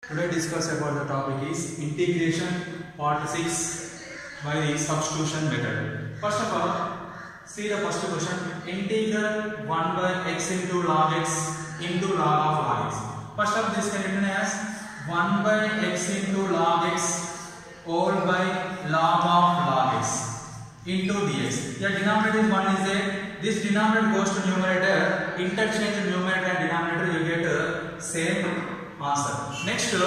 Today discuss about the topic is integration part 6 by the substitution method. First of all, see the first question. Integral 1 by x into log x into log of log x. First of this can be written as 1 by x into log x all by log of log x into dx. Here denominator is 1 is there. This denominator goes to numerator. Interchange numerator and denominator, you get same answer. Next, put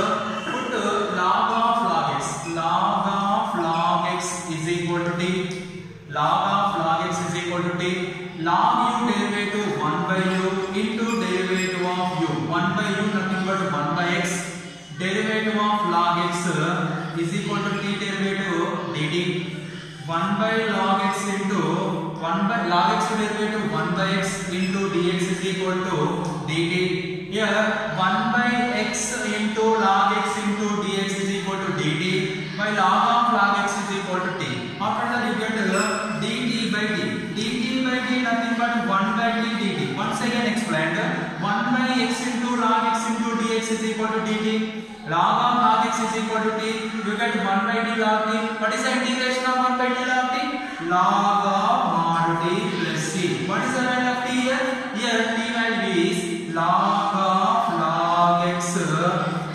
log of log x. Log of log x is equal to t. Log of log x is equal to t. Log u derivative 1 by u into derivative of u. 1 by u nothing but 1 by x. Derivative of log x is equal to t derivative dt. 1 by log x into 1 by log x derivative 1 by x into dx is equal to dt. Here 1 by x into log x into dx is equal to dt by log of log x is equal to t. After that you get dt by t. dt by t nothing but 1 by t dt. Once again explained, 1 by x into log x into dx is equal to dt. Log of log x is equal to t. You get 1 by t log t. What is the integration of 1 by t log t? Log of mod t plus c. What is the value of t here? Here t value is log of log x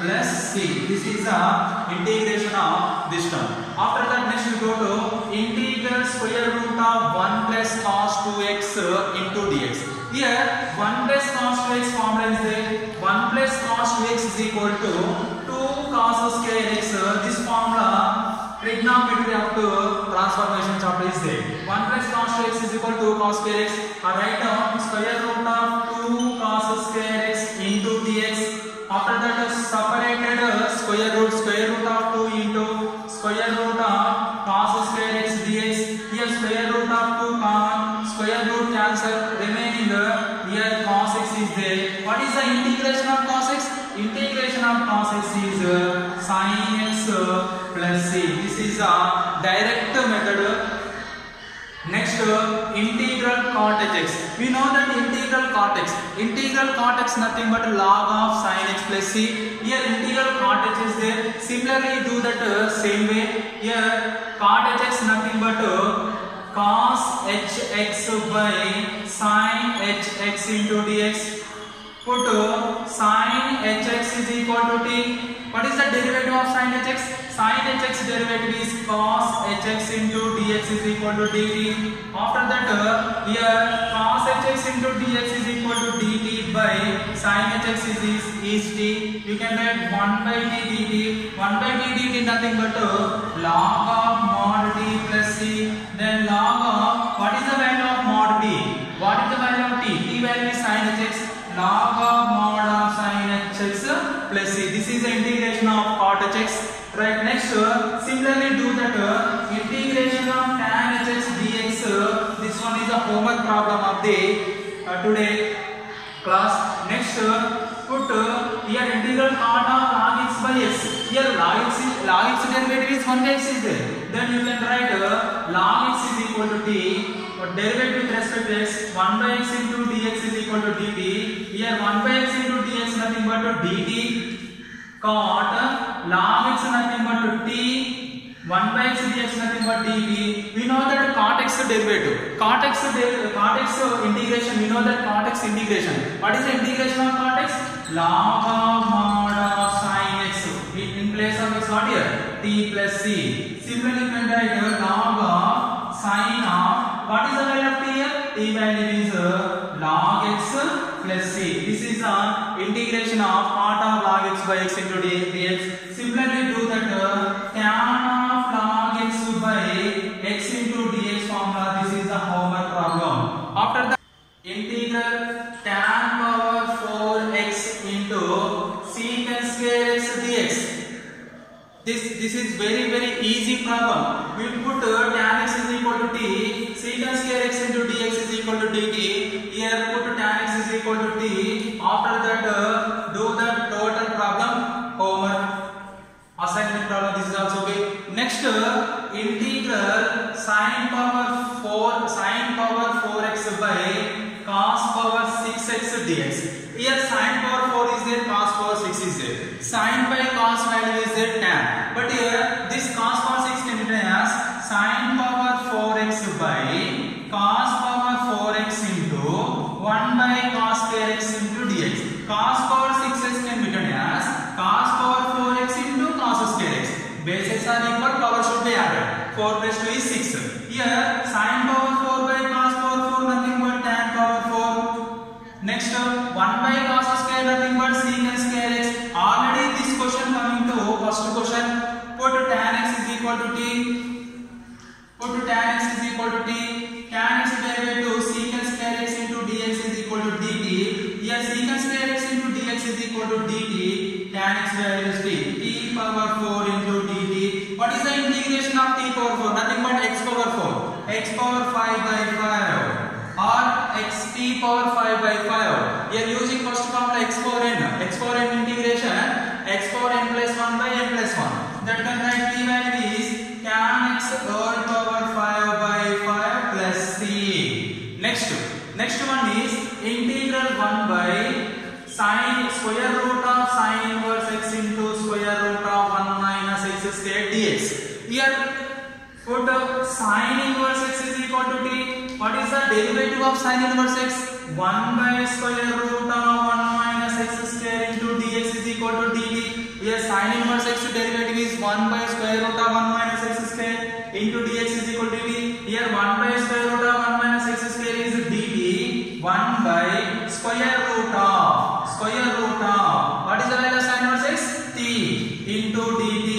plus c. This is the integration of this term. After that, next we go to integral square root of 1 plus cos 2x into dx. Here 1 plus cos 2x formula is there. 1 plus cos 2x is equal to 2 cos square x. This formula trigonometry up to transformation chapter is there. 1 plus cos 2x is equal to cos square x. I write down square root of 2 cos square x into dx. After that, separated square root of 2 into square root of cos square x dx. Here square root of 2 common, square root cancel, remaining here cos x is there. What is the integration of cos x? Integration of cos x is sin x plus c. This is a direct method. Next, integral cot x. We know that integral cot x nothing but log of sin x plus c. Here integral cot x is there. Similarly do that same way. Here cot x nothing but cos hx by sin hx into dx. Put sin hx is equal to t. What is the derivative of sin hx? Sin hx derivative is cos hx into dx is equal to dt. After that, here cos hx into dx is equal to dt by sin hx is t. You can write 1 by t dt. 1 by t dt nothing but log of mod t plus c. Then log of, what is the value of mod t? What is the value of t? T value is sin hx. Log of mod of sin hx plus c. This is the integration of cot hx. Right, next similarly do that integration of tan hx dx. This one is a homework problem of the today class. Next, put here integral cot of log x by x. Here log x derivative is 1 by x is there. Then you can write log x is equal to t. Derivative with respect to x, 1 by x into dx is equal to dt. Here 1 by x into dx nothing but dt. Cot log x nothing but t. 1 by x dx nothing but dt. We know that cot x derivative. Cot x integration. We know that cot x integration. What is the integration of cot x? Log of mod of sin x. In place of x, what here? T plus c. Similarly, you can write log of sin of, what is the value of t here? T value is log x plus c. This is the integration of cot of log x by x into dx. Similarly do that tan of log x by x into dx formula. This is the homework problem. After that, integral tan power 4x into secant square x dx. This is very easy problem. We put tan x is equal to t, secant square x into dx is equal to dt. Here put tan x is equal to t. After that, do the total problem homework. Assignment problem. This is also okay. Next, integral sin power 4x by cos power 6x dx. Here sin power 4 is there, cos power 6 is there. Sin by by cos value is tan. But here this cos power 6 can be written as sin power 4x by cos power 4x into 1 by cos square x into dx. Cos power 6x can be written as cos power 4x into cos square x. Bases are equal, power should be added. 4 plus 2 is 6. Here sin power 4 by cos power 4 nothing but tan power 4. Next 1 by cos square nothing but secant square x. Already this question coming to first question. Put tan x is equal to t. Put tan x is equal to t. Tan x derivative secant square x into dx is equal to dt. Here secant square x into dx is equal to dt. Tan x value is t. T power 4 into dt. What is the integration of t power 4? Nothing but x power 4. X power 5 by 5. Or xt power 5 by 5. We are using first formula x power n. X power n integration x power n plus 1 by n plus 1. That can write t value is tan x whole power 5 by 5 plus c. Next one is integral 1 by sin square root of sin inverse x into square root of 1 minus x square dx. Here put sin inverse x is equal to t. What is the derivative of sin inverse x? 1 by square root of 1 minus x square into dx is equal to dt. Here sin inverse x derivative is 1 by square root of 1 minus x square into dx is equal to dt. Here 1 by square root of 1 minus x square is dt. 1 by square root of what is the value of sin inverse x? T into dt.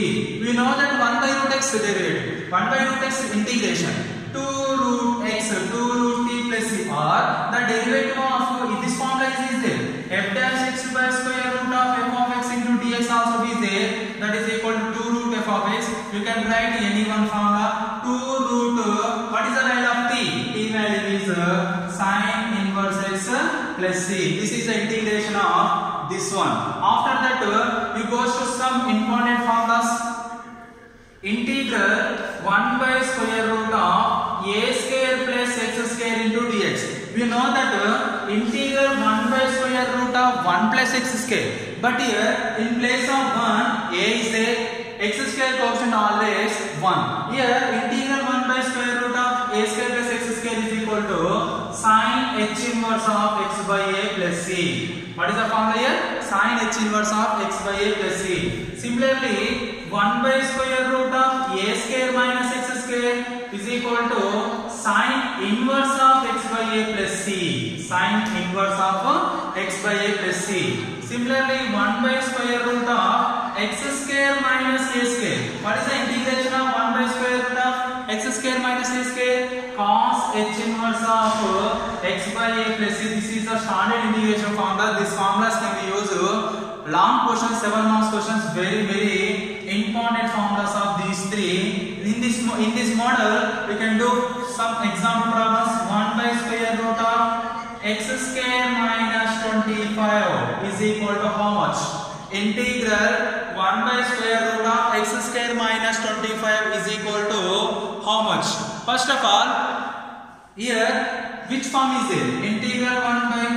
We know that 1 by root x derivative. 1 by root x integration. 2 root x, 2 root t plus c, or the derivative of this formula is there. F dash x by square root of f of x into dx also is there. That is equal to 2 root f of x. You can write any one formula. 2 root, what is the value of t? T value is sin inverse x plus c. This is the integration of this one. After that, you go to some important formulas. Integral 1 by square root of a square plus x square into dx. We know that integral 1 by square root of 1 plus x square. But here in place of 1, a is there, x square coefficient always 1. Here integral 1 by square root of a square plus x square is equal to sin h inverse of x by a plus c. What is the formula here? Sin h inverse of x by a plus c. Similarly, 1 by square root of a square minus x square is equal to sin inverse of x by a plus c. Sin inverse of x by a plus c. Similarly, 1 by square root of x square minus a square. What is the integration of 1 by square root of x square minus a square? Cos h inverse of x by a plus c. This is the standard integration formula. These formulas can be used long questions, 7 marks questions, very important formulas of these three. In this model, we can do some example problems. 1 by square root of x square minus 25 is equal to how much? Integral 1 by square root of x square minus 25 is equal to how much? First of all, here which form is there? Integral 1 by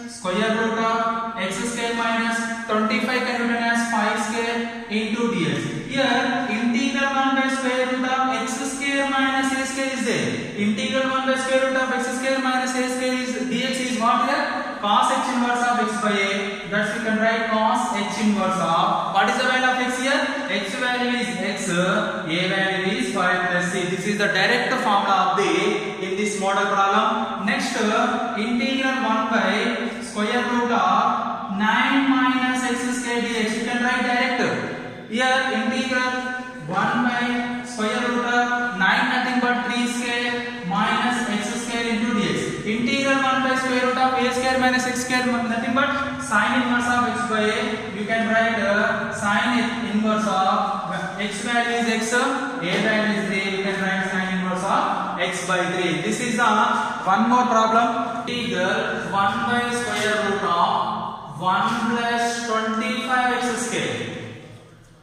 square root of x square minus 25 can be written as 5 square into dx. Here integral 1 by square root of x square minus a square is there. Integral 1 by square root of x square minus a square is dx is what here? Cos h inverse of x by a. Thus we can write cos h inverse of, what is the value of x here? X value is x, a value is 5 plus c. This is the direct formula of in this model problem. Next, integral 1 by square root of 9 minus x square dx. You can write direct. Here integral 1 by square root of 9 nothing but 3 square minus x square into dx. Integral 1 by square root of a square minus x square nothing but sin inverse of x by a. You can write sin inverse of x value is x, a value is 3. You can write sin inverse of x by 3. This is the one more problem. Integral 1 by square root of 1 plus 25 x square.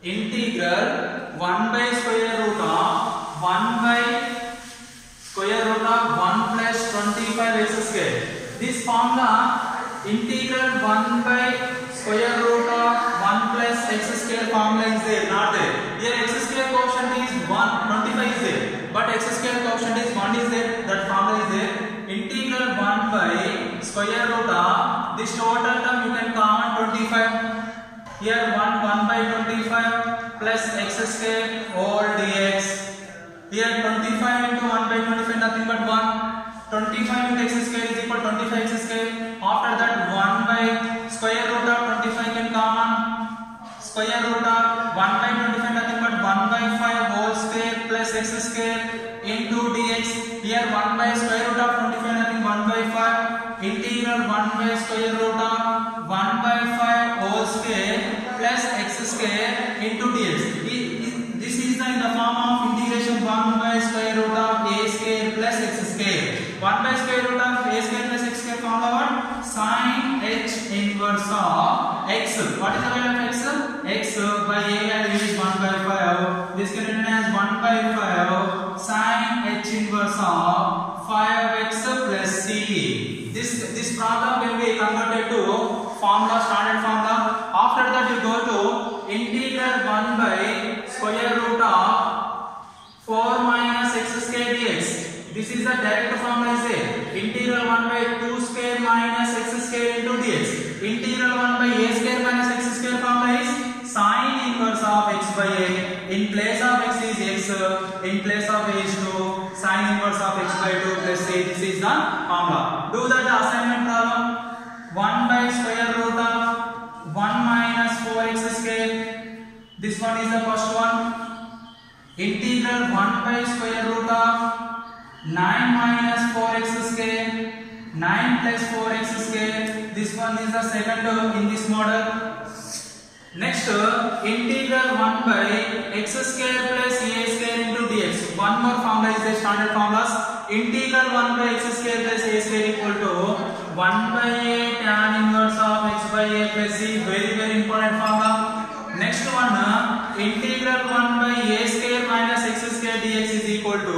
Integral 1 by square root of 1 by square root of 1 plus 25 x square. This formula, integral 1 by square root of 1 plus x square formula is there, not there. Here x square quotient is 1, 25 is there, but x square quotient is 1 is there, that formula is there. Integral 1 by square root of this total term you can common 25. Here 1 by 25 plus x square whole dx. Here 25 into 1 by 25 nothing but 1. 25 into x square is equal to 25 x square. After that 1 by square root of 25 can common. Square root of 1 by 25 nothing but 1 by 5 whole square plus x square into dx. Here 1 by square root of 25 nothing 1 by 5. Integral 1 by square root of 1 by 5 whole square plus x square into dx. This is in the form of integration 1 by square root of a square plus x square. 1 by square root of a square plus x square formula what? Sin h inverse of x. What is the value of x? X by a value is 1 by 5. This can be written as 1 by 5 sin h inverse of 5x plus c. This problem will be converted to formula, standard formula. After that you go to integral 1 by square root of 4 minus x square dx. This is the direct formula is there. Integral 1 by 2 square minus x square into dx. Integral 1 by a square minus x square formula is sin inverse of x by a. In place of x is x, in place of a is 2, sin inverse of x by 2 plus c. This is the formula. Do that assignment problem. 1 by square root of 1 minus 4x square. This one is the first one. Integral 1 by square root of 9 minus 4x square. 9 plus 4x square. This one is the second in this model. Next, integral 1 by x square plus a square into dx. One more formula is the standard formulas. Integral 1 by x square plus a square equal to 1 by a tan inverse of x by a plus c. Very important formula. Next one, integral 1 by a square minus x square dx is equal to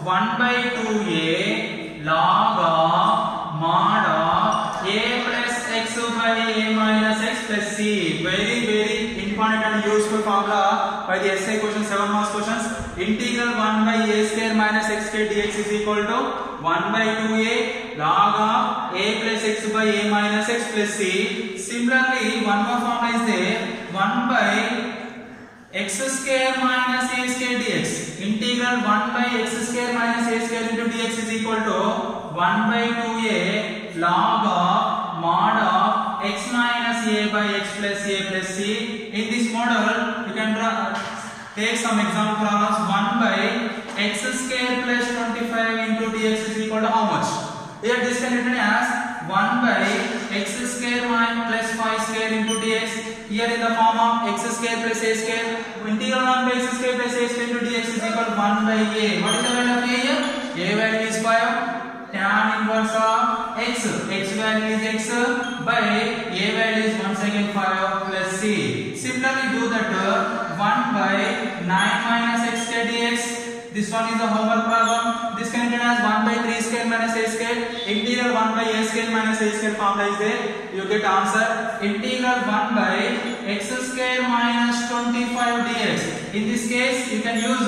1 by 2a log of mod of a plus x by a minus x plus c. Very important and useful formula by the essay question, 7 marks questions. Integral 1 by a square minus x square dx is equal to 1 by 2a log of a plus x by a minus x plus c. Similarly, one more formula is there. 1 by x square minus a square dx. Integral 1 by x square minus a square into dx is equal to 1 by 2a log of mod of x minus a by x plus a plus c. In this model, you can take some example problems. 1 by x square plus 25 into dx is equal to how much? Here this can be written as 1 by x square plus 5 square into dx. Here in the form of x square plus a square. Integral 1 by x square plus a square into dx is equal to 1 by a. What is the value of a here? A value is 5. Tan inverse of x. X value is x by a value is once again 5 plus c. Similarly, do that 1 by 9 minus x square dx. This one is a homework problem. This can be written as 1 by 3 square minus a square. Integral 1 by a square minus a square formula is there. You get answer. Integral 1 by x square minus 25 dx. In this case, you can use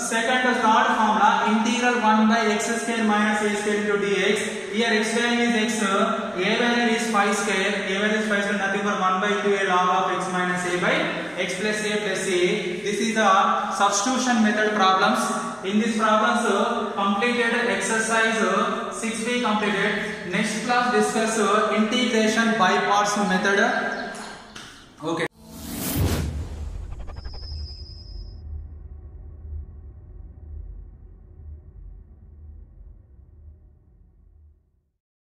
second or third formula. Integral 1 by x square minus a square into dx. Here x value is x. A value is 5 square. A value is 5 square. Nothing but 1 by 2a log of x minus a by x plus a plus c. This is the substitution method problems. In this problems completed exercise 6b completed. Next class discuss integration by parts method. Okay.